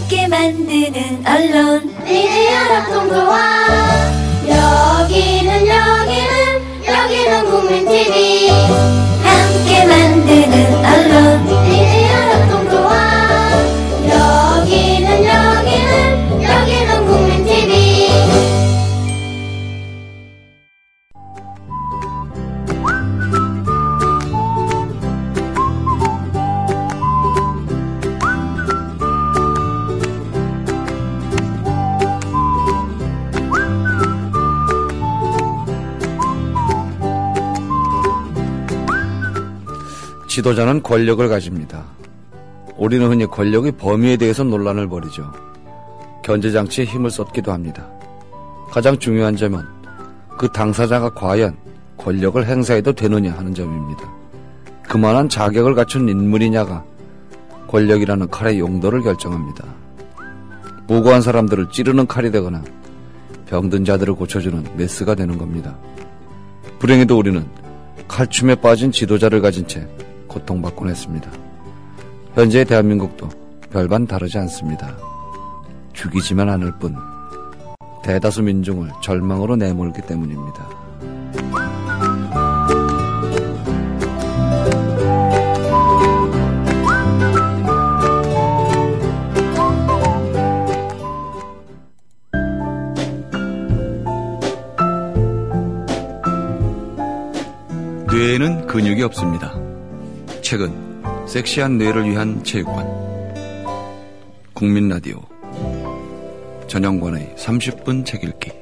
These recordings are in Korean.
함께 만드는 언론 미디어 협동조합. 여기는 국민TV. 함께 만드는 언론 미디어 협동조합. 여기는 국민TV. 지도자는 권력을 가집니다. 우리는 흔히 권력의 범위에 대해서 논란을 벌이죠. 견제장치에 힘을 쏟기도 합니다. 가장 중요한 점은 그 당사자가 과연 권력을 행사해도 되느냐 하는 점입니다. 그만한 자격을 갖춘 인물이냐가 권력이라는 칼의 용도를 결정합니다. 무고한 사람들을 찌르는 칼이 되거나 병든 자들을 고쳐주는 메스가 되는 겁니다. 불행히도 우리는 칼춤에 빠진 지도자를 가진 채 고통받곤 했습니다. 현재의 대한민국도 별반 다르지 않습니다. 죽이지만 않을 뿐 대다수 민중을 절망으로 내몰기 때문입니다. 뇌에는 근육이 없습니다. 최근 섹시한 뇌를 위한 체육관 국민라디오 전영관의 30분 책 읽기.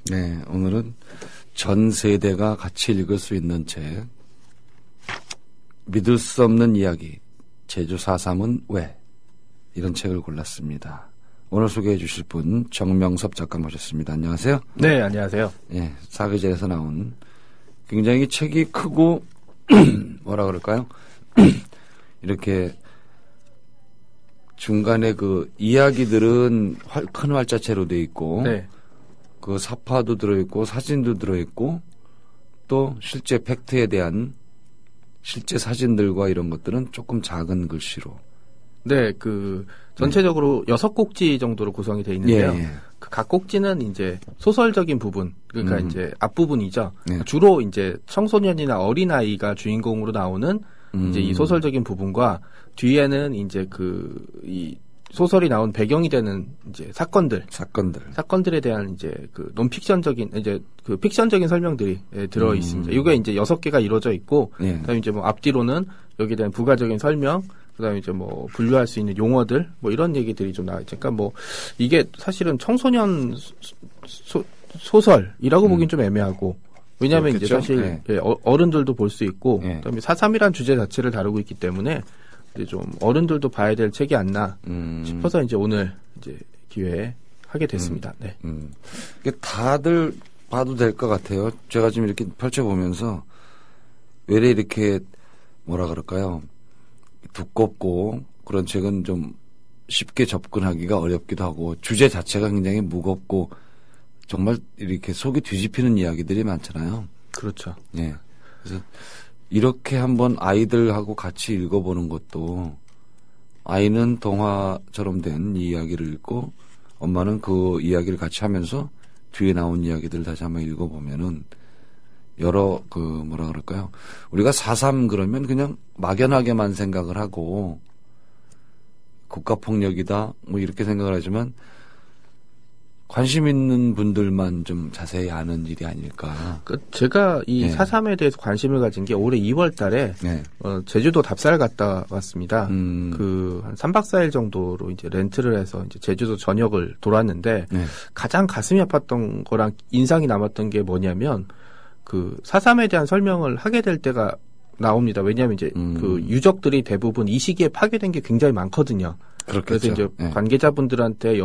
네, 오늘은 전 세대가 같이 읽을 수 있는 책 믿을 수 없는 이야기 제주 4.3은 왜? 이런 책을 골랐습니다. 오늘 소개해 주실 분 정명섭 작가 모셨습니다. 안녕하세요. 네, 안녕하세요. 예, 사계절에서 나온 굉장히 책이 크고 뭐라 그럴까요? 이렇게 중간에 그 이야기들은 큰 활자체로 돼 있고, 네. 그 사파도 들어있고 사진도 들어있고 또 실제 팩트에 대한 실제 사진들과 이런 것들은 조금 작은 글씨로. 네, 전체적으로 6꼭지 정도로 구성이 되어 있는데요. 예, 예. 각 꼭지는 이제 소설적인 부분, 그러니까 이제 앞부분이죠. 네. 주로 이제 청소년이나 어린아이가 주인공으로 나오는 이제 이 소설적인 부분과 뒤에는 이제 이 소설이 나온 배경이 되는 이제 사건들에 대한 이제 논픽션적인 이제 픽션적인 설명들이 들어 있습니다. 이게 이제 6개가 이루어져 있고, 예. 그다음에 이제 앞뒤로는 여기에 대한 부가적인 설명, 그다음에 이제 분류할 수 있는 용어들, 이런 얘기들이 좀 나와 있죠. 그러니까 이게 사실은 청소년 소설이라고 보긴 좀 애매하고, 왜냐하면 그렇겠죠? 이제 사실 네. 어른들도 볼 수 있고, 네. 그다음에 4.3이라는 주제 자체를 다루고 있기 때문에 이제 좀 어른들도 봐야 될 책이 않나 싶어서 이제 오늘 이제 기회에 하게 됐습니다. 네. 이게 다들 봐도 될 것 같아요. 제가 지금 이렇게 펼쳐보면서 왜 이렇게 뭐라 그럴까요? 두껍고 그런 책은 좀 쉽게 접근하기가 어렵기도 하고 주제 자체가 굉장히 무겁고 정말 이렇게 속이 뒤집히는 이야기들이 많잖아요. 그렇죠. 예. 그래서 이렇게 한번 아이들하고 같이 읽어보는 것도 아이는 동화처럼 된 이야기를 읽고 엄마는 그 이야기를 같이 하면서 뒤에 나온 이야기들을 다시 한번 읽어보면은 여러 뭐라 그럴까요? 우리가 4.3 그러면 그냥 막연하게만 생각을 하고 국가폭력이다 이렇게 생각을 하지만 관심 있는 분들만 좀 자세히 아는 일이 아닐까. 제가 이 네. 4.3에 대해서 관심을 가진 게 올해 2월 달에 네. 제주도 답사를 갔다 왔습니다. 한 3박 4일 정도로 이제 렌트를 해서 이제 제주도 전역을 돌았는데 네. 가장 가슴이 아팠던 거랑 인상이 남았던 게 뭐냐면 4.3에 대한 설명을 하게 될 때가 나옵니다. 왜냐하면 이제 유적들이 대부분 이 시기에 파괴된 게 굉장히 많거든요. 그렇겠죠. 그래서 이제 네. 관계자분들한테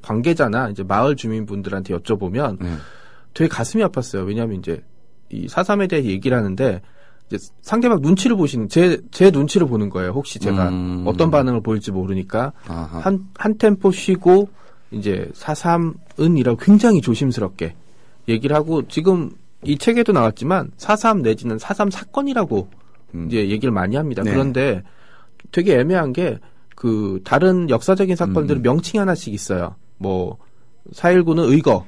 관계자나 이제 마을 주민분들한테 여쭤보면 네. 되게 가슴이 아팠어요. 왜냐하면 이제 이 4.3에 대해 얘기를 하는데 이제 상대방 눈치를 보시는 제 눈치를 보는 거예요. 혹시 제가 어떤 반응을 보일지 모르니까 한 템포 쉬고 이제 4.3은이라고 굉장히 조심스럽게 얘기를 하고 지금 이 책에도 나왔지만 4.3 내지는 4.3 사건이라고 이제 얘기를 많이 합니다. 네. 그런데 되게 애매한 게 그 다른 역사적인 사건들은 명칭 하나씩 있어요. 뭐 4.19는 의거,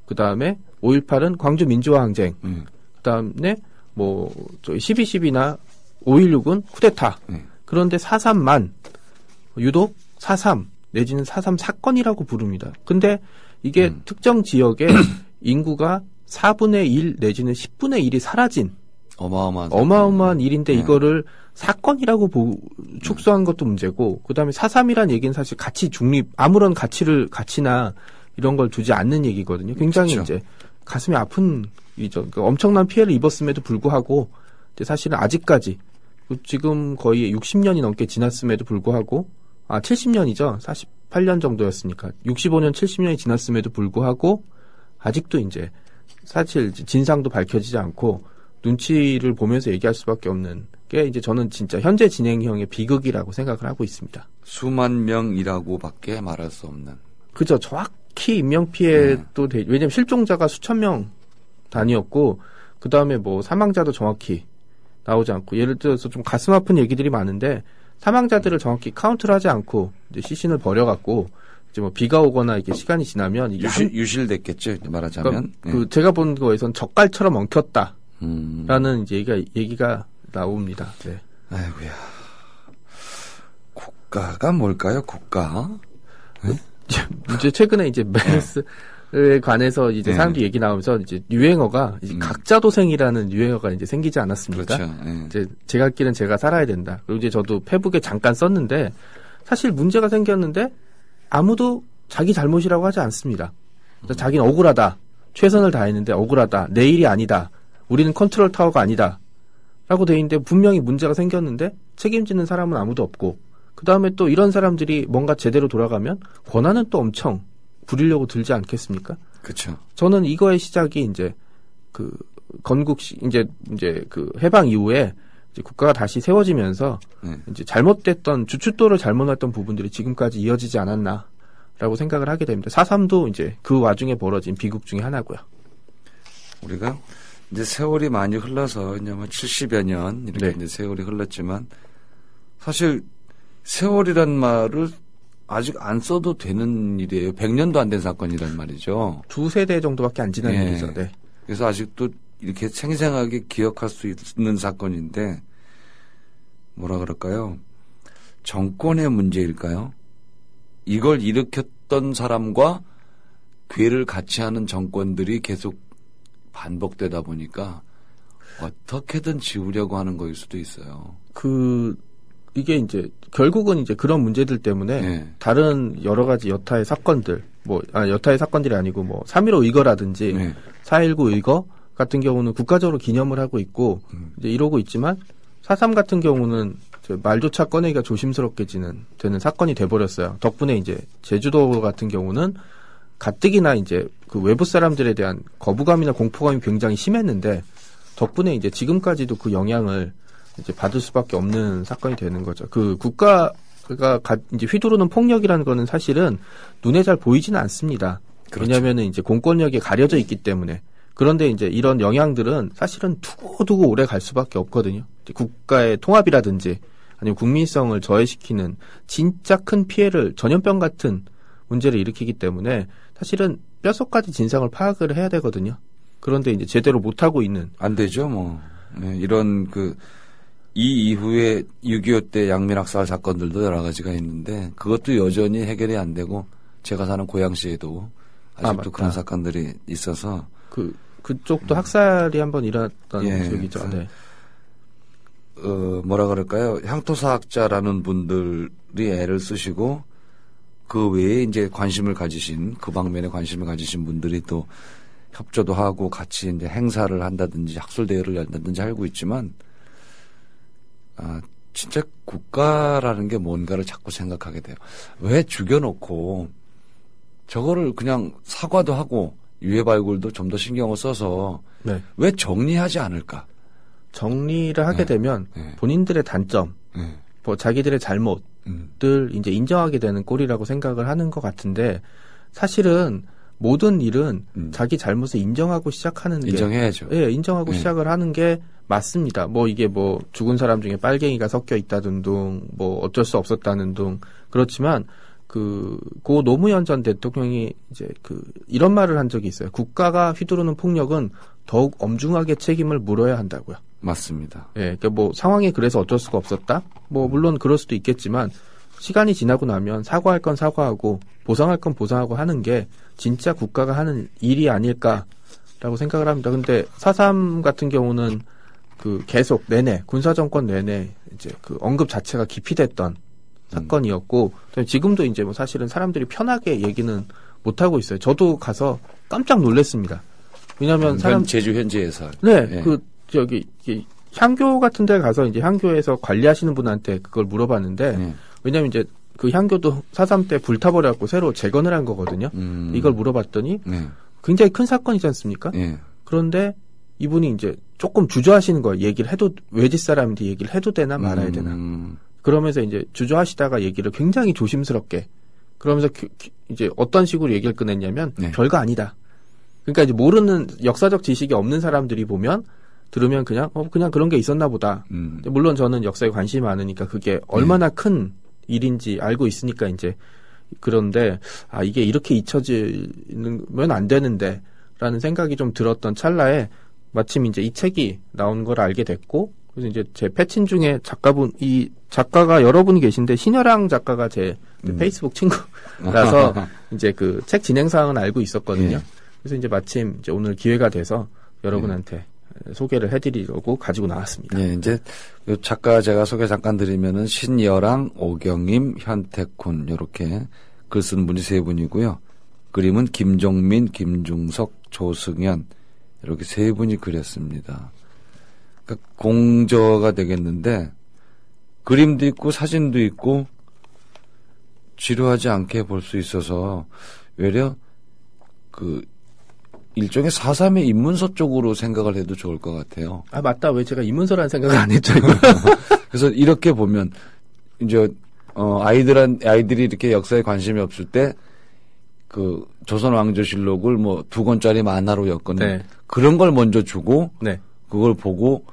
그 다음에 5.18은 광주 민주화항쟁, 그 다음에 뭐 12.12나 5.16은 쿠데타. 그런데 4.3만 유독 4.3 내지는 4.3 사건이라고 부릅니다. 근데 이게 특정 지역에 인구가 4분의 1 내지는 10분의 1이 사라진 어마어마한 일인데 이거를 사건이라고 축소한 것도 문제고, 그 다음에 4.3이란 얘기는 사실 가치 중립, 아무런 가치나 이런 걸 두지 않는 얘기거든요. 굉장히 그렇죠. 이제 가슴이 아픈 일이죠. 그러니까 엄청난 피해를 입었음에도 불구하고, 사실은 아직까지 지금 거의 60년이 넘게 지났음에도 불구하고, 70년이죠. 48년 정도였으니까 65년, 70년이 지났음에도 불구하고 아직도 이제 사실 진상도 밝혀지지 않고 눈치를 보면서 얘기할 수밖에 없는 게 이제 저는 진짜 현재 진행형의 비극이라고 생각을 하고 있습니다. 수만 명이라고밖에 말할 수 없는. 그죠. 정확히 인명피해도 왜냐면 실종자가 수천 명 단위였고, 그 다음에 뭐 사망자도 정확히 나오지 않고, 예를 들어서 좀 가슴 아픈 얘기들이 많은데 사망자들을 정확히 카운트를 하지 않고 이제 시신을 버려갖고 이제 뭐 비가 오거나 이렇게 시간이 지나면 이게 유실됐겠죠, 말하자면. 그러니까 그 제가 본 거에선 젓갈처럼 엉켰다라는 이제 얘기가 나옵니다. 네. 아이고야. 국가가 뭘까요? 국가? 네? 이제 최근에 이제 메르스에 관해서 이제 사람들이 얘기 나오면서 이제 유행어가 이제 각자도생이라는 유행어가 이제 생기지 않았습니까? 그렇죠. 이제 제 갈 길은 제가 살아야 된다. 그리고 이제 저도 페북에 잠깐 썼는데 사실 문제가 생겼는데 아무도 자기 잘못이라고 하지 않습니다. 자기는 억울하다. 최선을 다했는데 억울하다. 내 일이 아니다. 우리는 컨트롤 타워가 아니다. 라고 돼 있는데 분명히 문제가 생겼는데 책임지는 사람은 아무도 없고, 그 다음에 또 이런 사람들이 뭔가 제대로 돌아가면 권한은 또 엄청 부리려고 들지 않겠습니까? 그렇죠. 저는 이거의 시작이 이제 그 이제 그 해방 이후에 이제 국가가 다시 세워지면서 이제 잘못됐던 주춧돌을 잘못 놨던 부분들이 지금까지 이어지지 않았나라고 생각을 하게 됩니다. 4.3도 이제 그 와중에 벌어진 비극 중에 하나고요. 우리가 이제 세월이 많이 흘러서 이제 뭐 70여 년 이렇게 이제 세월이 흘렀지만 사실 세월이란 말을 아직 안 써도 되는 일이에요. 100년도 안 된 사건이란 말이죠. 두세 대 정도밖에 안 지난 일이죠. 네. 그래서 아직도 이렇게 생생하게 기억할 수 있는 사건인데 뭐라 그럴까요? 정권의 문제일까요? 이걸 일으켰던 사람과 괴를 같이 하는 정권들이 계속 반복되다 보니까 어떻게든 지우려고 하는 거일 수도 있어요. 이게 이제 결국은 이제 그런 문제들 때문에 다른 여러 가지 여타의 사건들, 여타의 사건들이 아니고 뭐 3.15 의거라든지 4.19 의거 같은 경우는 국가적으로 기념을 하고 있고 이제 이러고 있지만 4.3 같은 경우는 말조차 꺼내기가 조심스럽게 되는 사건이 돼버렸어요. 덕분에 이제 제주도 같은 경우는 가뜩이나 이제 그 외부 사람들에 대한 거부감이나 공포감이 굉장히 심했는데 덕분에 이제 지금까지도 그 영향을 이제 받을 수밖에 없는 사건이 되는 거죠. 그 국가가 이제 휘두르는 폭력이라는 거는 사실은 눈에 잘 보이지는 않습니다. 그렇죠. 왜냐하면은 이제 공권력이 가려져 있기 때문에. 그런데 이제 이런 영향들은 사실은 두고두고 오래 갈 수밖에 없거든요. 국가의 통합이라든지 아니면 국민성을 저해시키는 진짜 큰 피해를, 전염병 같은 문제를 일으키기 때문에 사실은 뼛속까지 진상을 파악을 해야 되거든요. 그런데 이제 제대로 못하고 있는. 안 되죠, 뭐. 네, 이런 이 이후에 6.25 때 양민학살 사건들도 여러 가지가 있는데 그것도 여전히 해결이 안 되고 제가 사는 고양시에도 아직도 그런 사건들이 있어서 그쪽도 학살이 한번 일어났던 지역이죠. 네. 뭐라 그럴까요? 향토사학자라는 분들이 애를 쓰시고 그 외에 이제 관심을 가지신, 그 방면에 관심을 가지신 분들이 또 협조도 하고 같이 이제 행사를 한다든지 학술대회를 연다든지 하고 있지만 진짜 국가라는 게 뭔가를 자꾸 생각하게 돼요. 왜 죽여놓고 저거를 그냥 사과도 하고 유해 발굴도 좀 더 신경을 써서 왜 정리하지 않을까? 정리를 하게 되면 본인들의 단점, 뭐 자기들의 잘못들 이제 인정하게 되는 꼴이라고 생각을 하는 것 같은데 사실은 모든 일은 자기 잘못을 인정하고 시작하는 게 인정해야죠. 인정하고 시작을 하는 게 맞습니다. 뭐 이게 뭐 죽은 사람 중에 빨갱이가 섞여 있다는 둥, 뭐 어쩔 수 없었다는 둥. 그렇지만 고 노무현 전 대통령이 이제 이런 말을 한 적이 있어요. 국가가 휘두르는 폭력은 더욱 엄중하게 책임을 물어야 한다고요. 맞습니다. 예, 그러니까 뭐 상황이 그래서 어쩔 수가 없었다. 뭐 물론 그럴 수도 있겠지만 시간이 지나고 나면 사과할 건 사과하고 보상할 건 보상하고 하는 게 진짜 국가가 하는 일이 아닐까라고 생각을 합니다. 근데 4.3 같은 경우는 계속 내내 군사정권 내내 이제 언급 자체가 기피됐던 사건이었고 지금도 이제 뭐 사실은 사람들이 편하게 얘기는 못 하고 있어요. 저도 가서 깜짝 놀랐습니다. 왜냐하면 제주 현지에서 네, 향교 같은 데 가서 이제 향교에서 관리하시는 분한테 그걸 물어봤는데 왜냐면 이제 향교도 4.3 때 불타버려갖고 새로 재건을 한 거거든요. 이걸 물어봤더니 굉장히 큰 사건이지 않습니까? 그런데 이분이 이제 조금 주저하시는 거예요. 얘기를 해도 외지 사람인데 얘기를 해도 되나 말아야 되나. 그러면서 이제 주저하시다가 얘기를 굉장히 조심스럽게 그러면서 이제 어떤 식으로 얘기를 꺼냈냐면 별거 아니다. 그러니까 이제 모르는 역사적 지식이 없는 사람들이 들으면 그냥 그런 게 있었나 보다. 물론 저는 역사에 관심이 많으니까 그게 얼마나 큰 일인지 알고 있으니까 이제 그런데 이게 이렇게 잊혀지면 안 되는데라는 생각이 좀 들었던 찰나에 마침 이제 이 책이 나온 걸 알게 됐고 그래서 이제 제 패친 중에 이 작가가 여러분이 계신데 신여랑 작가가 제 페이스북 친구라서 이제 책 진행 사항은 알고 있었거든요. 그래서 이제 마침 이제 오늘 기회가 돼서 여러분한테 소개를 해드리려고 가지고 나왔습니다. 네, 이제 요 작가 제가 소개 잠깐 드리면은 신여랑, 오경임, 현택훈 이렇게 글 쓴 분이 세 분이고요. 그림은 김종민, 김중석, 조승현 이렇게 세 분이 그렸습니다. 그러니까 공저가 되겠는데 그림도 있고 사진도 있고 지루하지 않게 볼 수 있어서 외려 일종의 4.3의 입문서 쪽으로 생각을 해도 좋을 것 같아요. 맞다. 왜 제가 입문서라는 생각을 안 했죠, 이거. 그래서 이렇게 보면, 이제, 아이들이 이렇게 역사에 관심이 없을 때, 조선왕조실록을 뭐 2권짜리 만화로 엮었는 그런 걸 먼저 주고, 그걸 보고,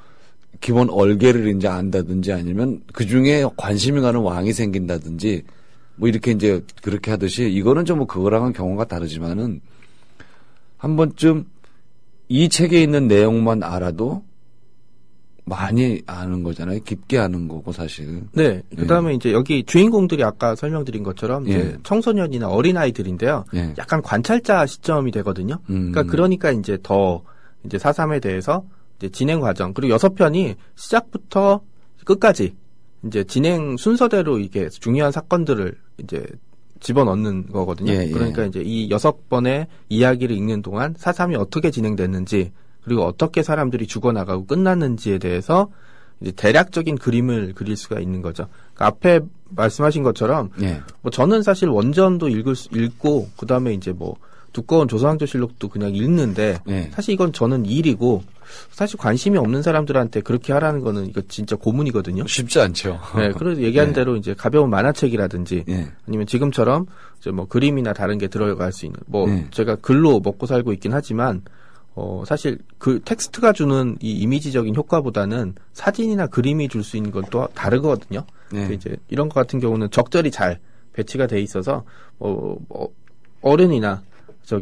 기본 얼개를 이제 안다든지 아니면 그 중에 관심이 가는 왕이 생긴다든지, 뭐 이렇게 이제 그렇게 하듯이, 이거는 좀 뭐 그거랑은 경우가 다르지만은, 한 번쯤 이 책에 있는 내용만 알아도 많이 아는 거잖아요. 깊게 아는 거고 사실. 네. 그다음에 이제 여기 주인공들이 아까 설명드린 것처럼 이제 청소년이나 어린아이들인데요. 약간 관찰자 시점이 되거든요. 그러니까 이제 더 이제 4.3에 대해서 이제 진행 과정 그리고 6편이 시작부터 끝까지 이제 진행 순서대로 이게 중요한 사건들을 이제 집어넣는 거거든요. 그러니까 이제 이 6번의 이야기를 읽는 동안 4.3이 어떻게 진행됐는지 그리고 어떻게 사람들이 죽어나가고 끝났는지에 대해서 이제 대략적인 그림을 그릴 수가 있는 거죠. 그러니까 앞에 말씀하신 것처럼 뭐 저는 사실 원전도 읽고 그다음에 이제 뭐 두꺼운 조선왕조실록도 그냥 읽는데 사실 이건 저는 일이고 사실 관심이 없는 사람들한테 그렇게 하라는 거는 이거 진짜 고문이거든요. 쉽지 않죠. 네, 그래서 얘기한 대로 이제 가벼운 만화책이라든지 아니면 지금처럼 이제 뭐 그림이나 다른 게 들어갈 수 있는 뭐 제가 글로 먹고 살고 있긴 하지만 사실 텍스트가 주는 이 이미지적인 효과보다는 사진이나 그림이 줄 수 있는 건 또 다르거든요. 이제 이런 것 같은 경우는 적절히 잘 배치가 돼 있어서 어른이나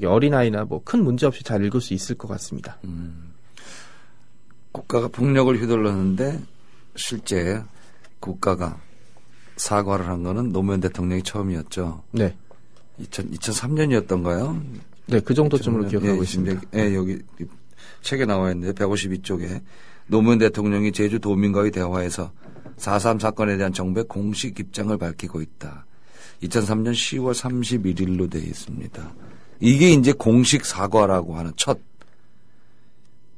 어린아이나 뭐 큰 문제 없이 잘 읽을 수 있을 것 같습니다. 국가가 폭력을 휘둘렀는데 실제 국가가 사과를 한 거는 노무현 대통령이 처음이었죠. 네. 2003년이었던가요? 네, 그 정도쯤으로 기억하고 있습니다. 여기 책에 나와 있는데 152쪽에 노무현 대통령이 제주 도민과의 대화에서 4.3 사건에 대한 정부의 공식 입장을 밝히고 있다. 2003년 10월 31일로 되어 있습니다. 이게 이제 공식 사과라고 하는 첫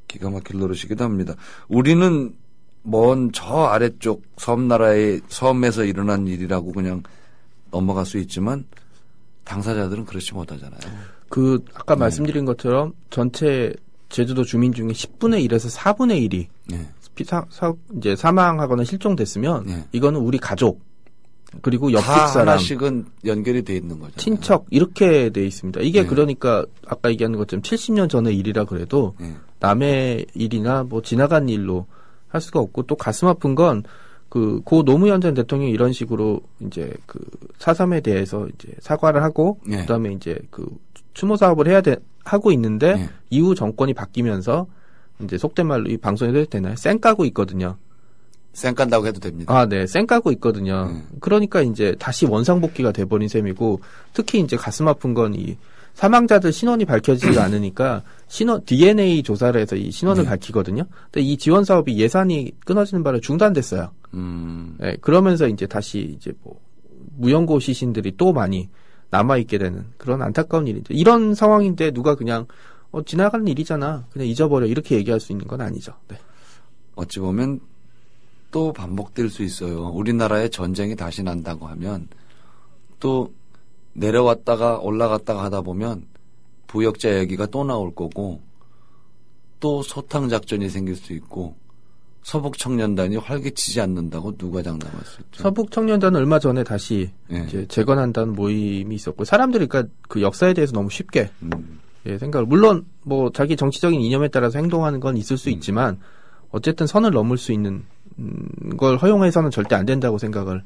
기가 막힐 노릇이기도 합니다. 우리는 먼 저 아래쪽 섬나라의 섬에서 일어난 일이라고 그냥 넘어갈 수 있지만 당사자들은 그렇지 못하잖아요. 아까 말씀드린 것처럼 전체 제주도 주민 중에 10분의 1에서 4분의 1이 이제 사망하거나 실종됐으면 이거는 우리 가족 그리고 옆집 사람 하나씩은 연결이 돼 있는 거죠. 친척 이렇게 돼 있습니다. 이게 그러니까 아까 얘기하는 것처럼 70년 전의 일이라 그래도 남의 일이나 뭐 지나간 일로 할 수가 없고 또 가슴 아픈 건 고 노무현 전 대통령이 이런 식으로 이제 4.3에 대해서 이제 사과를 하고 예. 그다음에 이제 추모 사업을 하고 있는데 예. 이후 정권이 바뀌면서 이제 속된 말로 이 방송에도 해도 되나요? 쌩 까고 있거든요. 쌩 깐다고 해도 됩니다. 아, 네. 쌩 까고 있거든요. 그러니까 이제 다시 원상복귀가 돼버린 셈이고 특히 이제 가슴 아픈 건 이 사망자들 신원이 밝혀지지가 않으니까 DNA 조사를 해서 이 신원을 밝히거든요. 근데 이 지원 사업이 예산이 끊어지는 바람에 중단됐어요. 네, 그러면서 이제 다시 이제 무연고 시신들이 또 많이 남아있게 되는 그런 안타까운 일이죠. 이런 상황인데 누가 그냥 지나가는 일이잖아. 그냥 잊어버려. 이렇게 얘기할 수 있는 건 아니죠. 네. 어찌 보면 또 반복될 수 있어요. 우리나라에 전쟁이 다시 난다고 하면 또 내려왔다가 올라갔다가 하다 보면 부역자 얘기가 또 나올 거고 또 소탕작전이 생길 수 있고 서북청년단이 활기치지 않는다고 누가 장담할 수 있죠. 서북청년단은 얼마 전에 다시 이제 재건한다는 모임이 있었고 사람들이 그러니까 그 역사에 대해서 너무 쉽게 생각을 물론 자기 정치적인 이념에 따라서 행동하는 건 있을 수 있지만 어쨌든 선을 넘을 수 있는 걸 허용해서는 절대 안 된다고 생각을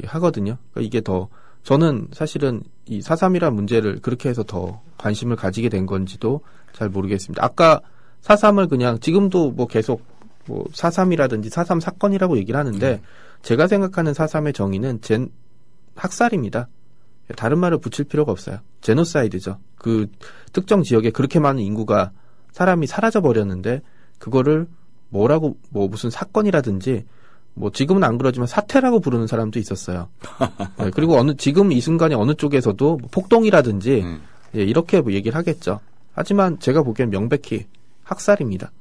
하거든요. 그러니까 이게 더 저는 사실은 이 4.3이라는 문제를 그렇게 해서 더 관심을 가지게 된 건지도 잘 모르겠습니다. 아까 4.3을 그냥 지금도 계속 4.3이라든지 4.3 사건이라고 얘기를 하는데 제가 생각하는 4.3의 정의는 학살입니다. 다른 말을 붙일 필요가 없어요. 제노사이드죠. 그 특정 지역에 그렇게 많은 인구가 사람이 사라져 버렸는데 그거를 무슨 사건이라든지 지금은 안 그러지만 사태라고 부르는 사람도 있었어요. 네, 그리고 지금 이 순간에 어느 쪽에서도 폭동이라든지 이렇게 얘기를 하겠죠. 하지만 제가 보기엔 명백히 학살입니다.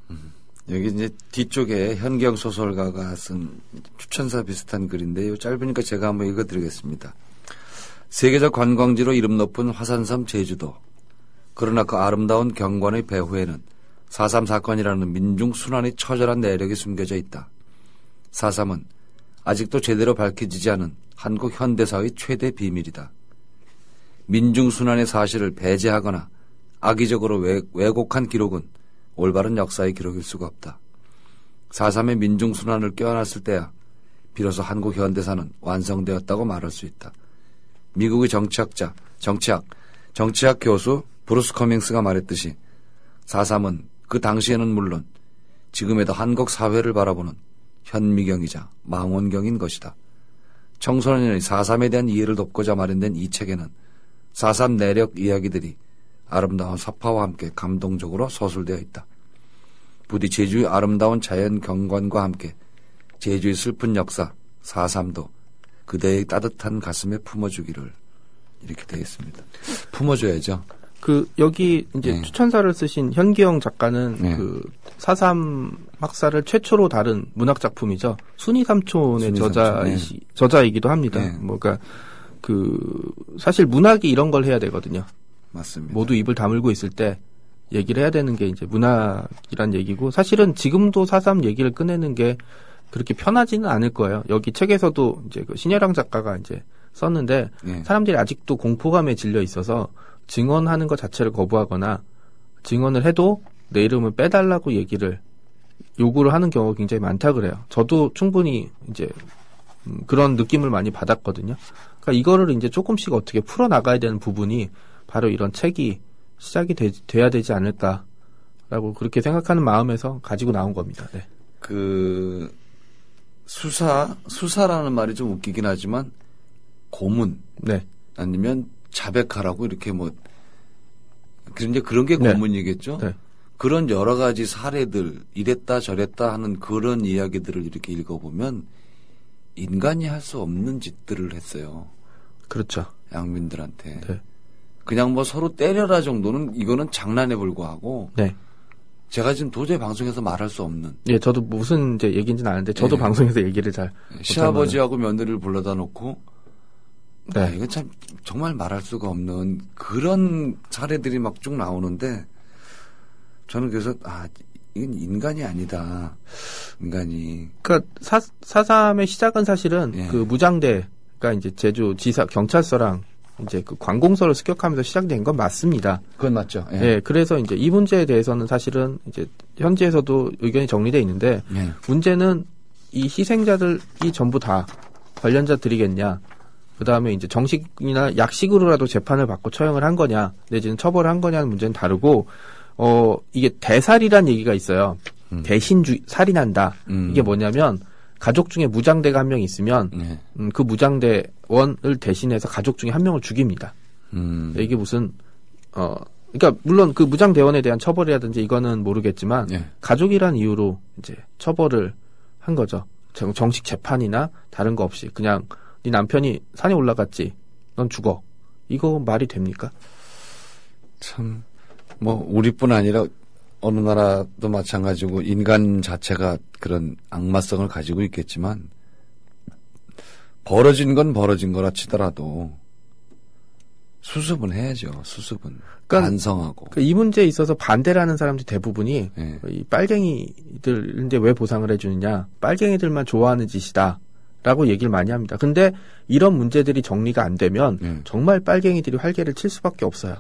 여기 이제 뒤쪽에 현경 소설가가 쓴 추천사 비슷한 글인데요. 짧으니까 제가 한번 읽어드리겠습니다. 세계적 관광지로 이름 높은 화산섬 제주도. 그러나 그 아름다운 경관의 배후에는 4.3 사건이라는 민중 순환의 처절한 내력이 숨겨져 있다. 4.3은 아직도 제대로 밝혀지지 않은 한국 현대사의 최대 비밀이다. 민중순환의 사실을 배제하거나 악의적으로 왜곡한 기록은 올바른 역사의 기록일 수가 없다. 4.3의 민중순환을 껴안았을 때야 비로소 한국 현대사는 완성되었다고 말할 수 있다. 미국의 정치학 교수 브루스 커밍스가 말했듯이 4.3은 그 당시에는 물론 지금에도 한국 사회를 바라보는 현미경이자 망원경인 것이다. 청소년의 4.3에 대한 이해를 돕고자 마련된 이 책에는 4.3 내력 이야기들이 아름다운 서파와 함께 감동적으로 서술되어 있다. 부디 제주의 아름다운 자연 경관과 함께 제주의 슬픈 역사 4.3도 그대의 따뜻한 가슴에 품어주기를 이렇게 되어 있습니다. 품어줘야죠. 여기 이제 추천사를 쓰신 현기영 작가는 4.3 학살을 최초로 다룬 문학 작품이죠. 순이삼촌의 저자이기도 합니다. 그러니까 사실 문학이 이런 걸 해야 되거든요. 맞습니다. 모두 입을 다물고 있을 때 얘기를 해야 되는 게 이제 문학이란 얘기고 사실은 지금도 4.3 얘기를 꺼내는 게 그렇게 편하지는 않을 거예요. 여기 책에서도 이제 신혜랑 작가가 이제 썼는데 사람들이 아직도 공포감에 질려 있어서 증언하는 것 자체를 거부하거나 증언을 해도 내 이름을 빼달라고 요구를 하는 경우가 굉장히 많다 그래요. 저도 충분히 이제 그런 느낌을 많이 받았거든요. 그러니까 이거를 이제 조금씩 어떻게 풀어나가야 되는 부분이 바로 이런 책이 시작이 돼야 되지 않을까라고 그렇게 생각하는 마음에서 가지고 나온 겁니다. 네. 수사라는 말이 좀 웃기긴 하지만 고문 아니면 자백하라고 이렇게 그런 게 고문이겠죠. 네. 그런 여러 가지 사례들 이랬다 저랬다 하는 그런 이야기들을 이렇게 읽어보면 인간이 할 수 없는 짓들을 했어요. 그렇죠. 양민들한테. 네. 그냥 서로 때려라 정도는 이거는 장난에 불과하고. 네. 제가 지금 도저히 방송에서 말할 수 없는. 예, 저도 무슨 이제 얘기인지는 아는데 저도 방송에서 얘기를 잘. 시아버지하고 며느리를 불러다 놓고. 이건 참 정말 말할 수가 없는 그런 사례들이 막 쭉 나오는데 저는 그래서 이건 인간이 아니다. 인간이. 그러니까 4.3의 시작은 사실은 무장대가 이제 제주 지사 경찰서랑 이제 관공서를 습격하면서 시작된 건 맞습니다. 그건 맞죠. 그래서 이제 이 문제에 대해서는 사실은 이제 현지에서도 의견이 정리돼 있는데 네. 문제는 이 희생자들이 전부 다 관련자들이겠냐. 그 다음에 이제 정식이나 약식으로라도 재판을 받고 처형을 한 거냐, 내지는 처벌을 한 거냐는 문제는 다르고, 이게 대살이란 얘기가 있어요. 대신 살인한다. 이게 뭐냐면, 가족 중에 무장대가 한 명 있으면, 네. 그 무장대원을 대신해서 가족 중에 한 명을 죽입니다. 이게 무슨, 그러니까 물론 그 무장대원에 대한 처벌이라든지 이거는 모르겠지만, 네. 가족이란 이유로 이제 처벌을 한 거죠. 정식 재판이나 다른 거 없이 그냥 네 남편이 산에 올라갔지, 넌 죽어. 이거 말이 됩니까? 참, 뭐 우리뿐 아니라 어느 나라도 마찬가지고 인간 자체가 그런 악마성을 가지고 있겠지만 벌어진 건 벌어진 거라 치더라도 수습은 해야죠. 수습은. 그러니까 반성하고. 이 문제에 있어서 반대를 하는 사람들이 대부분이 네. 이 빨갱이들인데 왜 보상을 해주느냐, 빨갱이들만 좋아하는 짓이다 라고 얘기를 많이 합니다. 근데 이런 문제들이 정리가 안 되면 정말 빨갱이들이 활개를 칠 수밖에 없어요.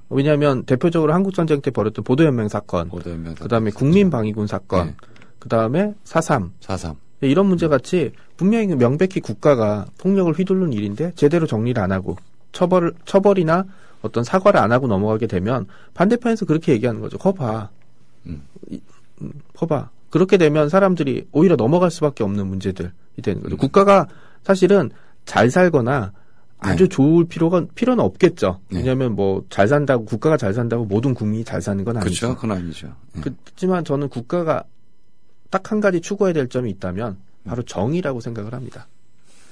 왜냐하면 대표적으로 한국전쟁 때 벌였던 보도연맹 사건, 그 다음에 국민방위군 사건, 네. 그 다음에 4.3 이런 문제 같이 분명히 명백히 국가가 폭력을 휘두르는 일인데 제대로 정리를 안 하고 처벌이나 어떤 사과를 안 하고 넘어가게 되면 반대편에서 그렇게 얘기하는 거죠. 거봐. 거봐. 그렇게 되면 사람들이 오히려 넘어갈 수밖에 없는 문제들이 되는 거죠. 국가가 사실은 잘 살거나 아주 좋을 필요는 없겠죠. 왜냐하면 뭐 잘 산다고, 국가가 잘 산다고 모든 국민이 잘 사는 건 아니죠. 그렇죠. 그건 아니죠. 그렇지만 저는 국가가 딱 한 가지 추구해야 될 점이 있다면 바로 정의라고 생각을 합니다.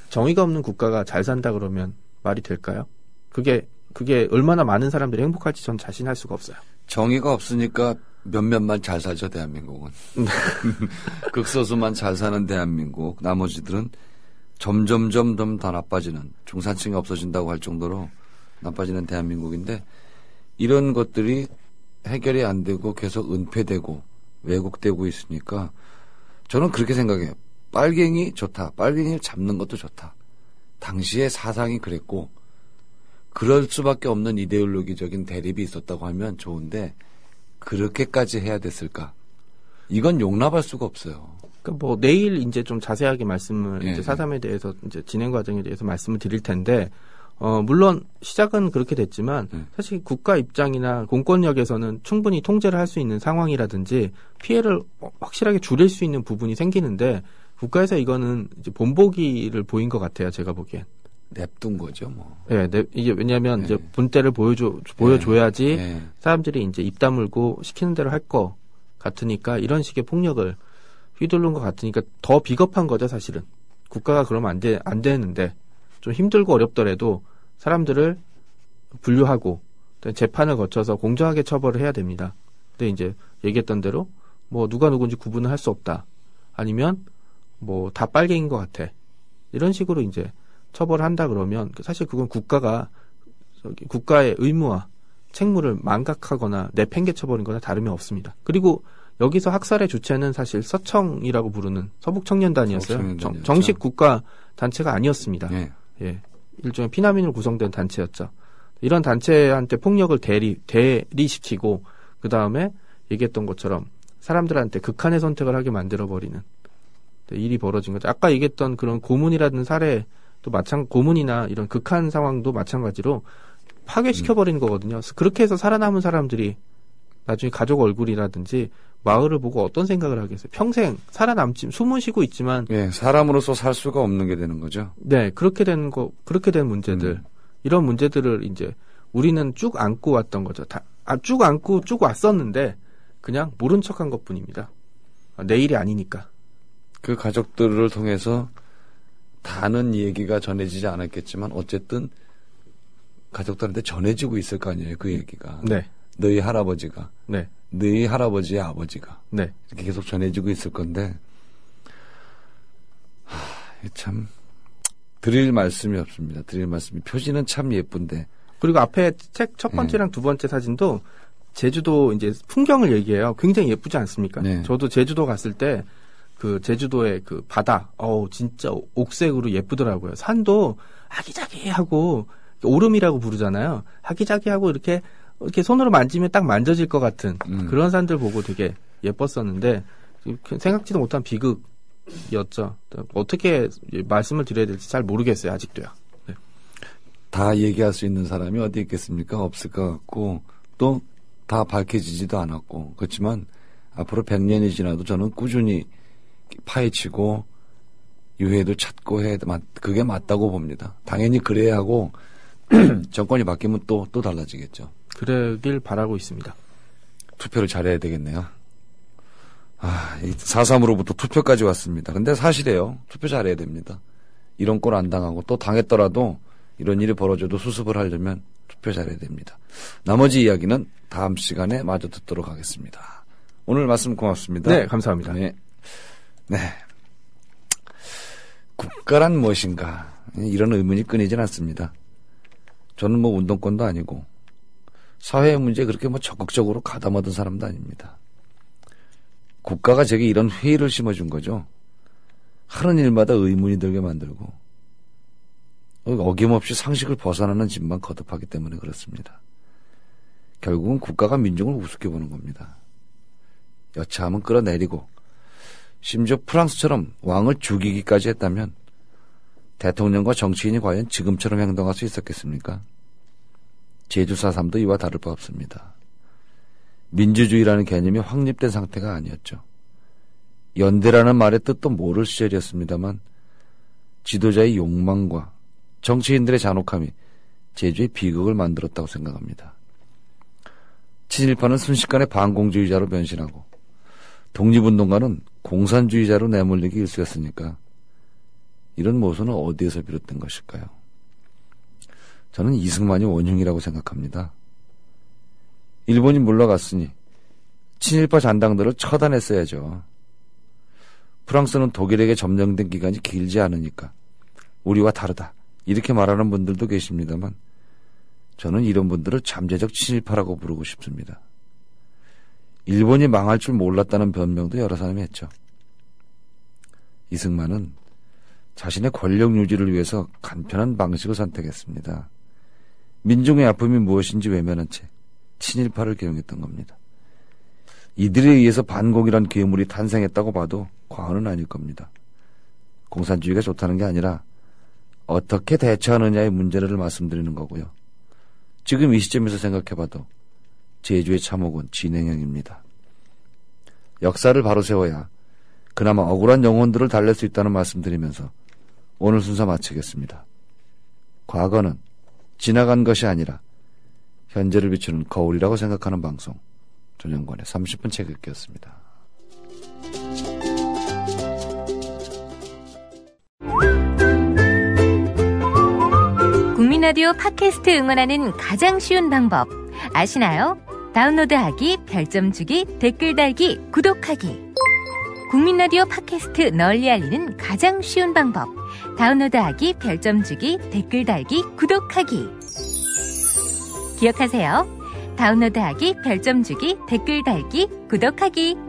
정의가 없는 국가가 잘 산다 그러면 말이 될까요? 그게 얼마나 많은 사람들이 행복할지 전 자신할 수가 없어요. 정의가 없으니까 몇몇만 잘 살죠, 대한민국은. 극소수만 잘 사는 대한민국, 나머지들은 점점점 더 나빠지는, 중산층이 없어진다고 할 정도로 나빠지는 대한민국인데, 이런 것들이 해결이 안 되고 계속 은폐되고 왜곡되고 있으니까 저는 그렇게 생각해요. 빨갱이 좋다. 빨갱이를 잡는 것도 좋다. 당시의 사상이 그랬고 그럴 수밖에 없는 이데올로기적인 대립이 있었다고 하면 좋은데 그렇게까지 해야 됐을까? 이건 용납할 수가 없어요. 그러니까 뭐 내일 이제 좀 자세하게 말씀을 이제 4.3에 대해서 이제 진행 과정에 대해서 말씀을 드릴 텐데 물론 시작은 그렇게 됐지만 사실 국가 입장이나 공권력에서는 충분히 통제를 할 수 있는 상황이라든지 피해를 확실하게 줄일 수 있는 부분이 생기는데 국가에서 이거는 이제 본보기를 보인 것 같아요. 제가 보기엔. 냅둔 거죠, 뭐. 네, 이게 왜냐하면 이제 본때를 보여줘야지 사람들이 이제 입 다물고 시키는 대로 할 거 같으니까 이런 식의 폭력을 휘두른 것 같으니까 더 비겁한 거죠, 사실은. 국가가 그러면 안 되는데 좀 힘들고 어렵더라도 사람들을 분류하고 재판을 거쳐서 공정하게 처벌을 해야 됩니다. 근데 이제 얘기했던 대로 뭐 누가 누군지 구분을 할 수 없다. 아니면 뭐 다 빨갱인 것 같아. 이런 식으로 이제 처벌을 한다 그러면 사실 그건 국가의 의무와 책무를 망각하거나 내팽개쳐버린 거나 다름이 없습니다. 그리고 여기서 학살의 주체는 사실 서청이라고 부르는 서북청년단이었어요. 정식 국가 단체가 아니었습니다. 예, 일종의 피난민으로 구성된 단체였죠. 이런 단체한테 폭력을 대리시키고 그 다음에 얘기했던 것처럼 사람들한테 극한의 선택을 하게 만들어버리는 일이 벌어진 거죠. 아까 얘기했던 그런 고문이라든 살해 또 고문이나 이런 극한 상황도 마찬가지로 파괴시켜버리는 거거든요. 그래서 그렇게 해서 살아남은 사람들이 나중에 가족 얼굴이라든지 마을을 보고 어떤 생각을 하겠어요? 평생 살아남지, 숨은 쉬고 있지만. 네, 사람으로서 살 수가 없는 게 되는 거죠. 네, 그렇게 된 문제들. 이런 문제들을 이제 우리는 쭉 안고 왔던 거죠. 쭉 안고 쭉 왔었는데 그냥 모른 척한 것 뿐입니다. 내일이 아니니까. 그 가족들을 통해서 다는 얘기가 전해지지 않았겠지만 어쨌든 가족들한테 전해지고 있을 거 아니에요, 그 얘기가. 네. 너희 할아버지가. 네. 너희 할아버지의 아버지가. 네. 이렇게 계속 전해지고 있을 건데, 참, 드릴 말씀이 없습니다. 드릴 말씀이. 표지는 참 예쁜데. 그리고 앞에 책 첫 번째랑 두 번째 사진도 제주도 이제 풍경을 얘기해요. 굉장히 예쁘지 않습니까? 네. 저도 제주도 갔을 때 그 제주도의 그 바다, 진짜 옥색으로 예쁘더라고요. 산도 아기자기하고 오름이라고 부르잖아요. 아기자기하고 이렇게 손으로 만지면 딱 만져질 것 같은 그런 산들 보고 되게 예뻤었는데 생각지도 못한 비극이었죠. 어떻게 말씀을 드려야 될지 잘 모르겠어요. 아직도요. 네. 다 얘기할 수 있는 사람이 어디 있겠습니까? 없을 것 같고 또 다 밝혀지지도 않았고 그렇지만 앞으로 100년이 지나도 저는 꾸준히 파헤치고 유해도 찾고 그게 맞다고 봅니다. 당연히 그래야 하고 정권이 바뀌면 또 달라지겠죠. 그러길 바라고 있습니다. 투표를 잘해야 되겠네요. 4.3으로부터 투표까지 왔습니다. 근데 사실이에요. 투표 잘해야 됩니다. 이런 꼴 안 당하고 또 당했더라도 이런 일이 벌어져도 수습을 하려면 투표 잘해야 됩니다. 나머지 이야기는 다음 시간에 마저 듣도록 하겠습니다. 오늘 말씀 고맙습니다. 네, 감사합니다. 네. 국가란 무엇인가? 이런 의문이 끊이진 않습니다. 저는 운동권도 아니고 사회 문제에 그렇게 적극적으로 가담하던 사람도 아닙니다. 국가가 제게 이런 회의를 심어준 거죠. 하는 일마다 의문이 들게 만들고 어김없이 상식을 벗어나는 짓만 거듭하기 때문에 그렇습니다. 결국은 국가가 민중을 우습게 보는 겁니다. 여차하면 끌어내리고 심지어 프랑스처럼 왕을 죽이기까지 했다면 대통령과 정치인이 과연 지금처럼 행동할 수 있었겠습니까? 제주 4.3도 이와 다를 바 없습니다. 민주주의라는 개념이 확립된 상태가 아니었죠. 연대라는 말의 뜻도 모를 시절이었습니다만 지도자의 욕망과 정치인들의 잔혹함이 제주의 비극을 만들었다고 생각합니다. 친일파는 순식간에 반공주의자로 변신하고 독립운동가는 공산주의자로 내몰리기 일쑤였으니까 이런 모순은 어디에서 비롯된 것일까요? 저는 이승만이 원흉이라고 생각합니다. 일본이 물러갔으니 친일파 잔당들을 처단했어야죠. 프랑스는 독일에게 점령된 기간이 길지 않으니까 우리와 다르다 이렇게 말하는 분들도 계십니다만 저는 이런 분들을 잠재적 친일파라고 부르고 싶습니다. 일본이 망할 줄 몰랐다는 변명도 여러 사람이 했죠. 이승만은 자신의 권력 유지를 위해서 간편한 방식을 선택했습니다. 민중의 아픔이 무엇인지 외면한 채 친일파를 기용했던 겁니다. 이들에 의해서 반공이란 괴물이 탄생했다고 봐도 과언은 아닐 겁니다. 공산주의가 좋다는 게 아니라 어떻게 대처하느냐의 문제를 말씀드리는 거고요. 지금 이 시점에서 생각해봐도 제주의 참혹은 진행형입니다. 역사를 바로 세워야 그나마 억울한 영혼들을 달랠 수 있다는 말씀드리면서 오늘 순서 마치겠습니다. 과거는 지나간 것이 아니라 현재를 비추는 거울이라고 생각하는 방송 전영권의 30분 책 읽기였습니다. 국민라디오 팟캐스트 응원하는 가장 쉬운 방법 아시나요? 다운로드하기, 별점 주기, 댓글 달기, 구독하기. 국민라디오 팟캐스트 널리 알리는 가장 쉬운 방법 다운로드하기, 별점 주기, 댓글 달기, 구독하기. 기억하세요. 다운로드하기, 별점 주기, 댓글 달기, 구독하기.